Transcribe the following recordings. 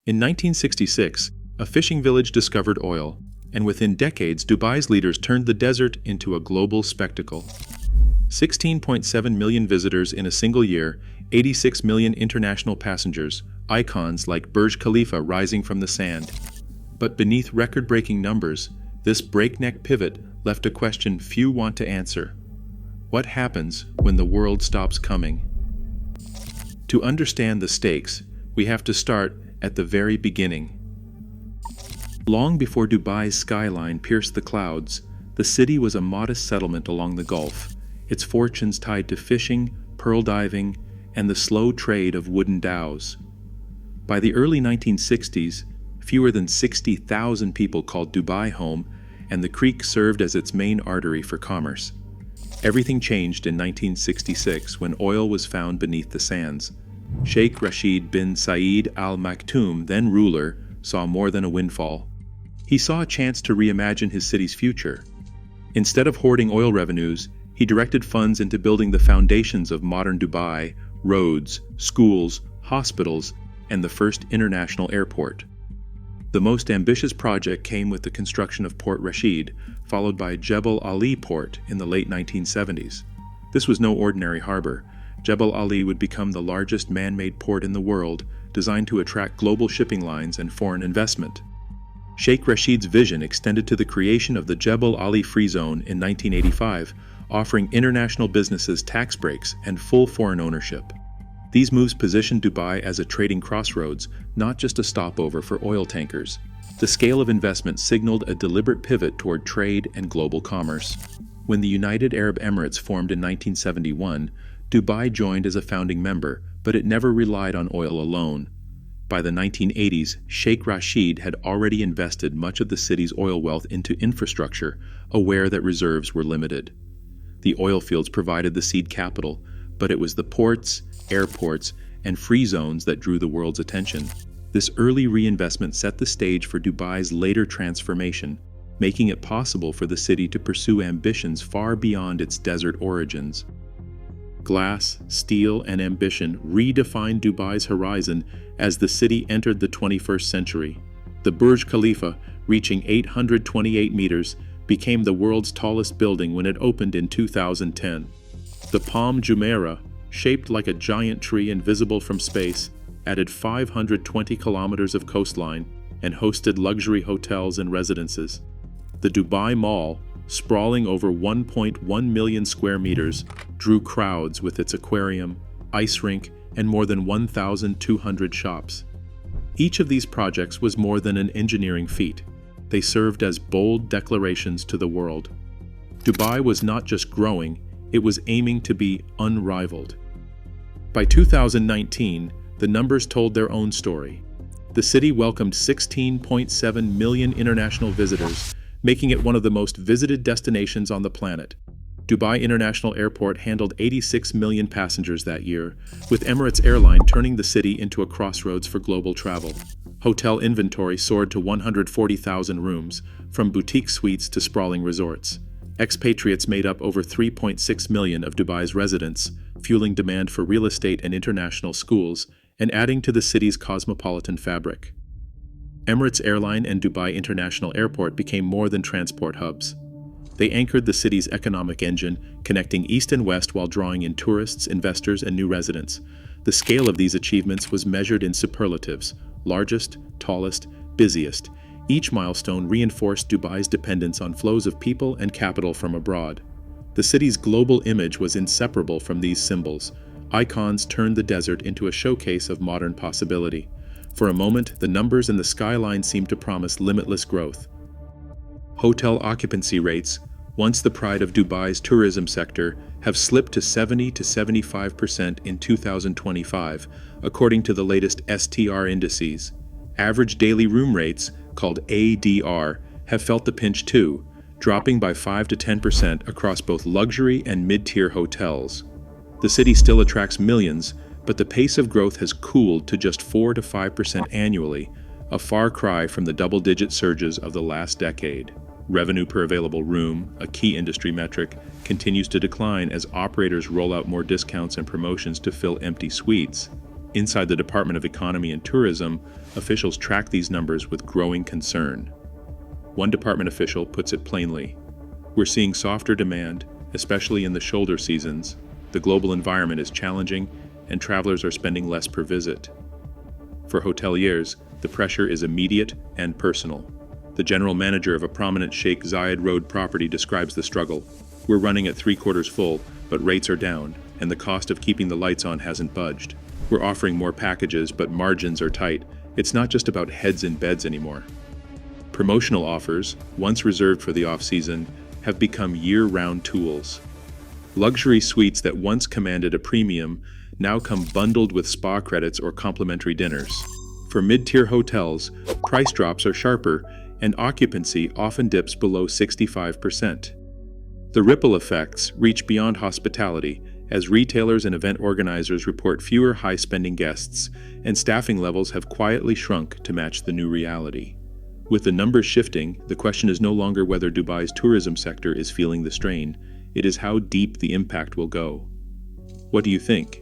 In 1966, a fishing village discovered oil, and within decades, Dubai's leaders turned the desert into a global spectacle. 16.7 million visitors in a single year, 86 million international passengers, icons like Burj Khalifa rising from the sand. But beneath record-breaking numbers, this breakneck pivot left a question few want to answer. What happens when the world stops coming? To understand the stakes, we have to start at the very beginning. Long before Dubai's skyline pierced the clouds, the city was a modest settlement along the Gulf, its fortunes tied to fishing, pearl diving, and the slow trade of wooden dhows. By the early 1960s, fewer than 60,000 people called Dubai home, and the creek served as its main artery for commerce. Everything changed in 1966 when oil was found beneath the sands. Sheikh Rashid bin Saeed Al Maktoum, then ruler, saw more than a windfall. He saw a chance to reimagine his city's future. Instead of hoarding oil revenues, he directed funds into building the foundations of modern Dubai, roads, schools, hospitals, and the first international airport. The most ambitious project came with the construction of Port Rashid, followed by Jebel Ali Port in the late 1970s. This was no ordinary harbor. Jebel Ali would become the largest man-made port in the world, designed to attract global shipping lines and foreign investment. Sheikh Rashid's vision extended to the creation of the Jebel Ali Free Zone in 1985, offering international businesses tax breaks and full foreign ownership. These moves positioned Dubai as a trading crossroads, not just a stopover for oil tankers. The scale of investment signaled a deliberate pivot toward trade and global commerce. When the United Arab Emirates formed in 1971, Dubai joined as a founding member, but it never relied on oil alone. By the 1980s, Sheikh Rashid had already invested much of the city's oil wealth into infrastructure, aware that reserves were limited. The oil fields provided the seed capital, but it was the ports, airports, and free zones that drew the world's attention. This early reinvestment set the stage for Dubai's later transformation, making it possible for the city to pursue ambitions far beyond its desert origins. Glass, steel, and ambition redefined Dubai's horizon as the city entered the 21st century. The Burj Khalifa, reaching 828 meters, became the world's tallest building when it opened in 2010. The Palm Jumeirah, shaped like a giant tree and visible from space, added 520 kilometers of coastline and hosted luxury hotels and residences. The Dubai Mall, sprawling over 1.1 million square meters, drew crowds with its aquarium, ice rink, and more than 1,200 shops. Each of these projects was more than an engineering feat. They served as bold declarations to the world. Dubai was not just growing, it was aiming to be unrivaled. By 2019, the numbers told their own story. The city welcomed 16.7 million international visitors, making it one of the most visited destinations on the planet. Dubai International Airport handled 86 million passengers that year, with Emirates Airline turning the city into a crossroads for global travel. Hotel inventory soared to 140,000 rooms, from boutique suites to sprawling resorts. Expatriates made up over 3.6 million of Dubai's residents, fueling demand for real estate and international schools, and adding to the city's cosmopolitan fabric. Emirates Airline and Dubai International Airport became more than transport hubs. They anchored the city's economic engine, connecting east and west while drawing in tourists, investors, and new residents. The scale of these achievements was measured in superlatives: largest, tallest, busiest. Each milestone reinforced Dubai's dependence on flows of people and capital from abroad. The city's global image was inseparable from these symbols. Icons turned the desert into a showcase of modern possibility. For a moment, the numbers in the skyline seemed to promise limitless growth. Hotel occupancy rates, once the pride of Dubai's tourism sector, have slipped to 70 to 75% in 2025, according to the latest STR indices. Average daily room rates, called ADR, have felt the pinch too, dropping by 5 to 10% across both luxury and mid-tier hotels. The city still attracts millions, but the pace of growth has cooled to just 4 to 5% annually, a far cry from the double-digit surges of the last decade. Revenue per available room, a key industry metric, continues to decline as operators roll out more discounts and promotions to fill empty suites. Inside the Department of Economy and Tourism, officials track these numbers with growing concern. One department official puts it plainly: "We're seeing softer demand, especially in the shoulder seasons. The global environment is challenging, and travelers are spending less per visit." For hoteliers, the pressure is immediate and personal. The general manager of a prominent Sheikh Zayed Road property describes the struggle. "We're running at 3/4 full, but rates are down, and the cost of keeping the lights on hasn't budged. We're offering more packages, but margins are tight. It's not just about heads in beds anymore." Promotional offers, once reserved for the off-season, have become year-round tools. Luxury suites that once commanded a premium now come bundled with spa credits or complimentary dinners. For mid-tier hotels, price drops are sharper, and occupancy often dips below 65%. The ripple effects reach beyond hospitality, as retailers and event organizers report fewer high-spending guests, and staffing levels have quietly shrunk to match the new reality. With the numbers shifting, the question is no longer whether Dubai's tourism sector is feeling the strain, it is how deep the impact will go. What do you think?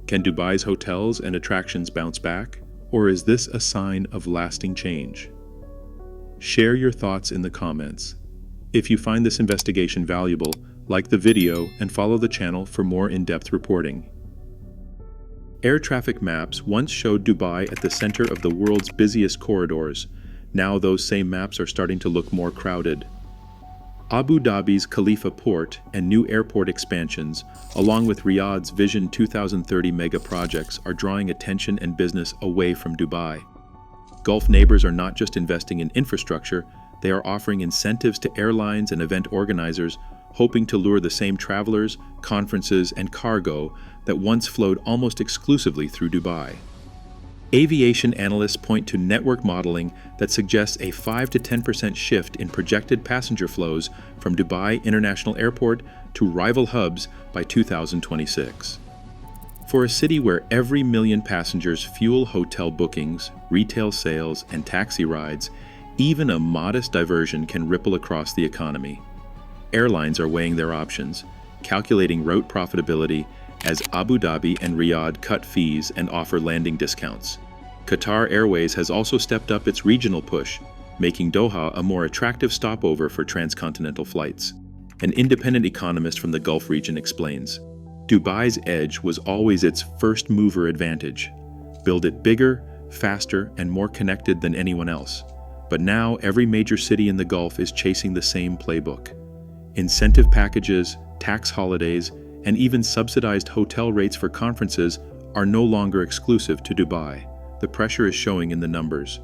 Can Dubai's hotels and attractions bounce back, or is this a sign of lasting change? Share your thoughts in the comments. If you find this investigation valuable, like the video and follow the channel for more in-depth reporting. Air traffic maps once showed Dubai at the center of the world's busiest corridors. Now those same maps are starting to look more crowded. Abu Dhabi's Khalifa Port and new airport expansions, along with Riyadh's Vision 2030 mega projects, are drawing attention and business away from Dubai. Gulf neighbors are not just investing in infrastructure, they are offering incentives to airlines and event organizers, hoping to lure the same travelers, conferences, and cargo that once flowed almost exclusively through Dubai. Aviation analysts point to network modeling that suggests a 5 to 10% shift in projected passenger flows from Dubai International Airport to rival hubs by 2026. For a city where every million passengers fuel hotel bookings, retail sales, and taxi rides, even a modest diversion can ripple across the economy. Airlines are weighing their options, calculating route profitability as Abu Dhabi and Riyadh cut fees and offer landing discounts. Qatar Airways has also stepped up its regional push, making Doha a more attractive stopover for transcontinental flights. An independent economist from the Gulf region explains, "Dubai's edge was always its first mover advantage. Build it bigger, faster, and more connected than anyone else. But now every major city in the Gulf is chasing the same playbook. Incentive packages, tax holidays, and even subsidized hotel rates for conferences are no longer exclusive to Dubai. The pressure is showing in the numbers.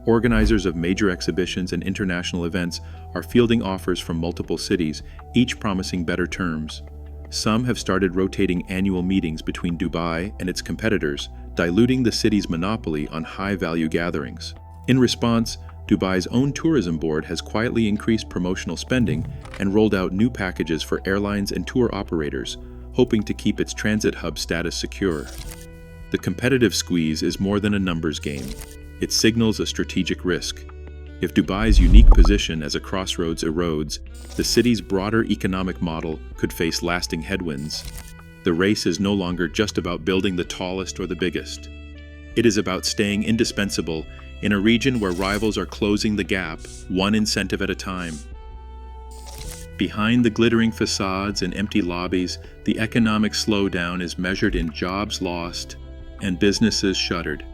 Organizers of major exhibitions and international events are fielding offers from multiple cities, each promising better terms. Some have started rotating annual meetings between Dubai and its competitors, diluting the city's monopoly on high-value gatherings. In response, Dubai's own tourism board has quietly increased promotional spending and rolled out new packages for airlines and tour operators, hoping to keep its transit hub status secure. The competitive squeeze is more than a numbers game. It signals a strategic risk. If Dubai's unique position as a crossroads erodes, the city's broader economic model could face lasting headwinds. The race is no longer just about building the tallest or the biggest. It is about staying indispensable in a region where rivals are closing the gap, one incentive at a time. Behind the glittering facades and empty lobbies, the economic slowdown is measured in jobs lost and businesses shuttered.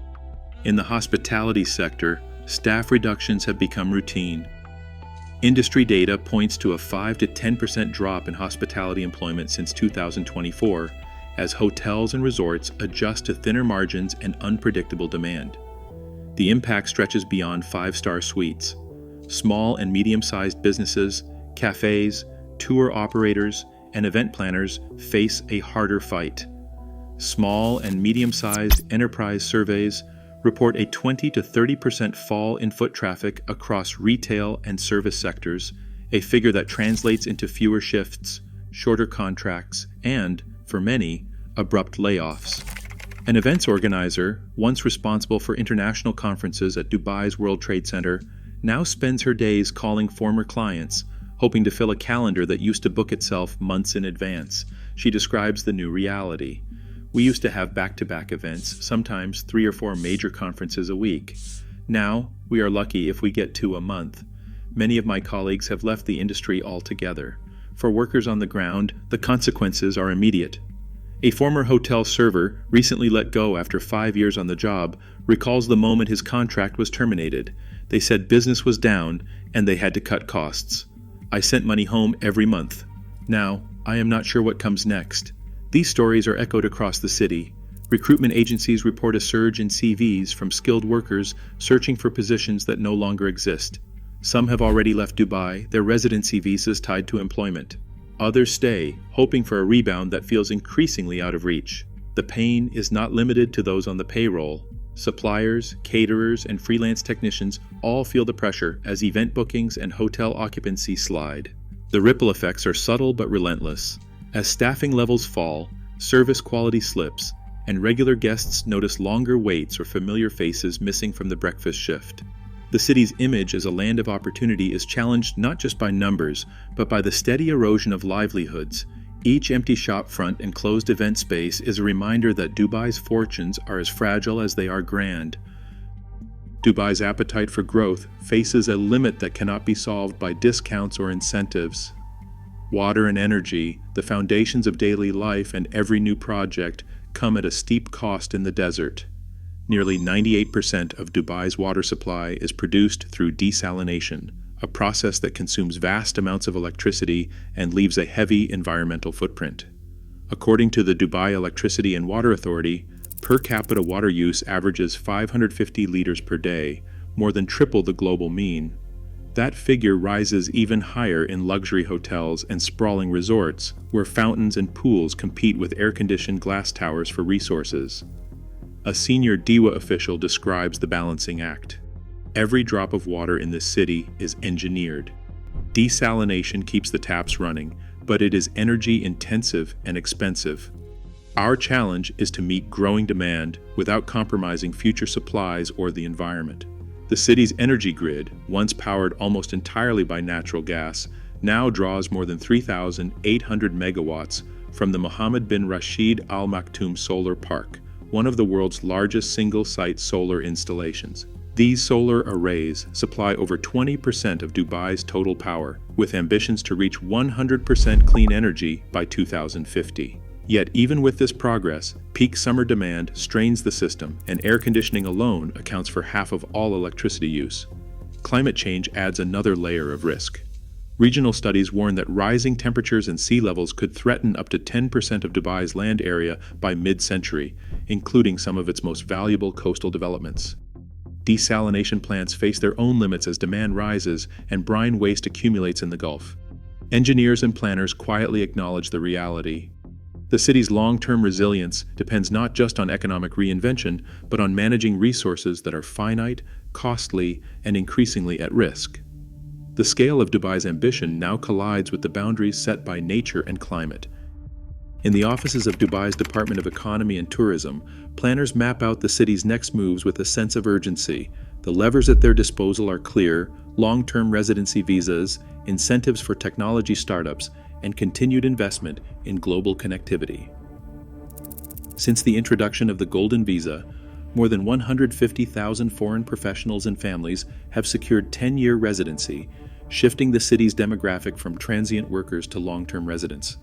In the hospitality sector, staff reductions have become routine. Industry data points to a 5 to 10% drop in hospitality employment since 2024, as hotels and resorts adjust to thinner margins and unpredictable demand. The impact stretches beyond five-star suites. Small and medium-sized businesses, cafes, tour operators, and event planners face a harder fight. Small and medium-sized enterprise surveys report a 20 to 30% fall in foot traffic across retail and service sectors, a figure that translates into fewer shifts, shorter contracts, and, for many, abrupt layoffs. An events organizer, once responsible for international conferences at Dubai's World Trade Center, now spends her days calling former clients, hoping to fill a calendar that used to book itself months in advance. She describes the new reality. We used to have back-to-back events, sometimes 3 or 4 major conferences a week. Now, we are lucky if we get 2 a month. Many of my colleagues have left the industry altogether. For workers on the ground, the consequences are immediate. A former hotel server, recently let go after 5 years on the job, recalls the moment his contract was terminated. They said business was down and they had to cut costs. I sent money home every month. Now, I am not sure what comes next. These stories are echoed across the city. Recruitment agencies report a surge in CVs from skilled workers searching for positions that no longer exist. Some have already left Dubai, their residency visas tied to employment. Others stay, hoping for a rebound that feels increasingly out of reach. The pain is not limited to those on the payroll. Suppliers, caterers, and freelance technicians all feel the pressure as event bookings and hotel occupancy slide. The ripple effects are subtle but relentless. As staffing levels fall, service quality slips, and regular guests notice longer waits or familiar faces missing from the breakfast shift. The city's image as a land of opportunity is challenged not just by numbers, but by the steady erosion of livelihoods. Each empty shop front and closed event space is a reminder that Dubai's fortunes are as fragile as they are grand. Dubai's appetite for growth faces a limit that cannot be solved by discounts or incentives. Water and energy, the foundations of daily life and every new project, come at a steep cost in the desert. Nearly 98% of Dubai's water supply is produced through desalination, a process that consumes vast amounts of electricity and leaves a heavy environmental footprint. According to the Dubai Electricity and Water Authority, per capita water use averages 550 liters per day, more than triple the global mean. That figure rises even higher in luxury hotels and sprawling resorts, where fountains and pools compete with air-conditioned glass towers for resources. A senior DEWA official describes the balancing act. Every drop of water in this city is engineered. Desalination keeps the taps running, but it is energy intensive and expensive. Our challenge is to meet growing demand without compromising future supplies or the environment. The city's energy grid, once powered almost entirely by natural gas, now draws more than 3,800 megawatts from the Mohammed bin Rashid Al Maktoum Solar Park, one of the world's largest single-site solar installations. These solar arrays supply over 20% of Dubai's total power, with ambitions to reach 100% clean energy by 2050. Yet even with this progress, peak summer demand strains the system, and air conditioning alone accounts for half of all electricity use. Climate change adds another layer of risk. Regional studies warn that rising temperatures and sea levels could threaten up to 10% of Dubai's land area by mid-century, including some of its most valuable coastal developments. Desalination plants face their own limits as demand rises and brine waste accumulates in the Gulf. Engineers and planners quietly acknowledge the reality. The city's long-term resilience depends not just on economic reinvention, but on managing resources that are finite, costly, and increasingly at risk. The scale of Dubai's ambition now collides with the boundaries set by nature and climate. In the offices of Dubai's Department of Economy and Tourism, planners map out the city's next moves with a sense of urgency. The levers at their disposal are clear: long-term residency visas, incentives for technology startups, and continued investment in global connectivity. Since the introduction of the Golden Visa, more than 150,000 foreign professionals and families have secured 10-year residency, shifting the city's demographic from transient workers to long-term residents.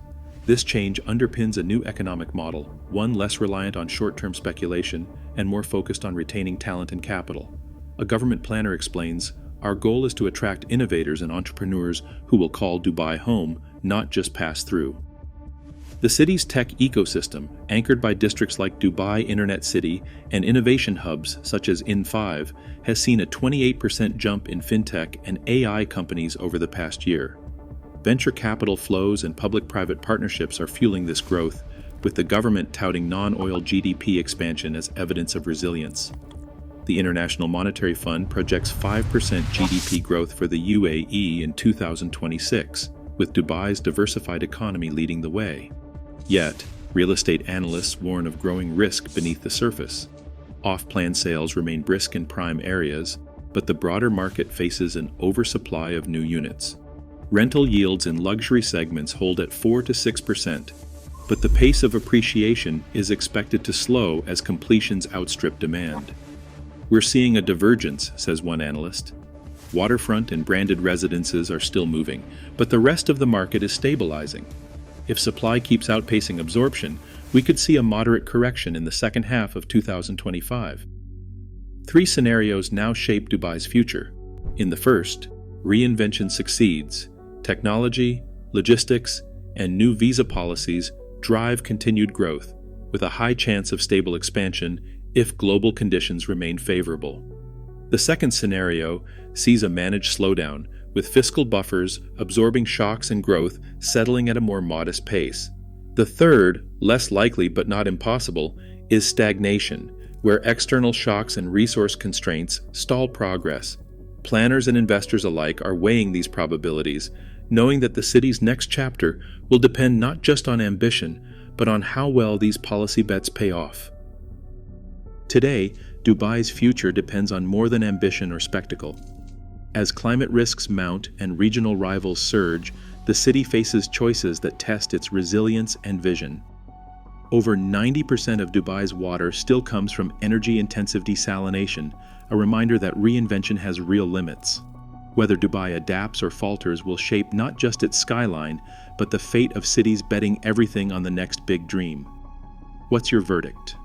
This change underpins a new economic model, one less reliant on short-term speculation and more focused on retaining talent and capital. A government planner explains, "Our goal is to attract innovators and entrepreneurs who will call Dubai home, not just pass through." The city's tech ecosystem, anchored by districts like Dubai Internet City and innovation hubs such as In5, has seen a 28% jump in fintech and AI companies over the past year. Venture capital flows and public-private partnerships are fueling this growth, with the government touting non-oil GDP expansion as evidence of resilience. The International Monetary Fund projects 5% GDP growth for the UAE in 2026, with Dubai's diversified economy leading the way. Yet, real estate analysts warn of growing risk beneath the surface. Off-plan sales remain brisk in prime areas, but the broader market faces an oversupply of new units. Rental yields in luxury segments hold at 4 to 6%. but the pace of appreciation is expected to slow as completions outstrip demand. We're seeing a divergence, says one analyst. Waterfront and branded residences are still moving, but the rest of the market is stabilizing. If supply keeps outpacing absorption, we could see a moderate correction in the second half of 2025. Three scenarios now shape Dubai's future. In the first, reinvention succeeds. Technology, logistics, and new visa policies drive continued growth, with a high chance of stable expansion if global conditions remain favorable. The second scenario sees a managed slowdown, with fiscal buffers absorbing shocks and growth settling at a more modest pace. The third, less likely but not impossible, is stagnation, where external shocks and resource constraints stall progress. Planners and investors alike are weighing these probabilities, knowing that the city's next chapter will depend not just on ambition, but on how well these policy bets pay off. Today, Dubai's future depends on more than ambition or spectacle. As climate risks mount and regional rivals surge, the city faces choices that test its resilience and vision. Over 90% of Dubai's water still comes from energy-intensive desalination, a reminder that reinvention has real limits. Whether Dubai adapts or falters will shape not just its skyline, but the fate of cities betting everything on the next big dream. What's your verdict?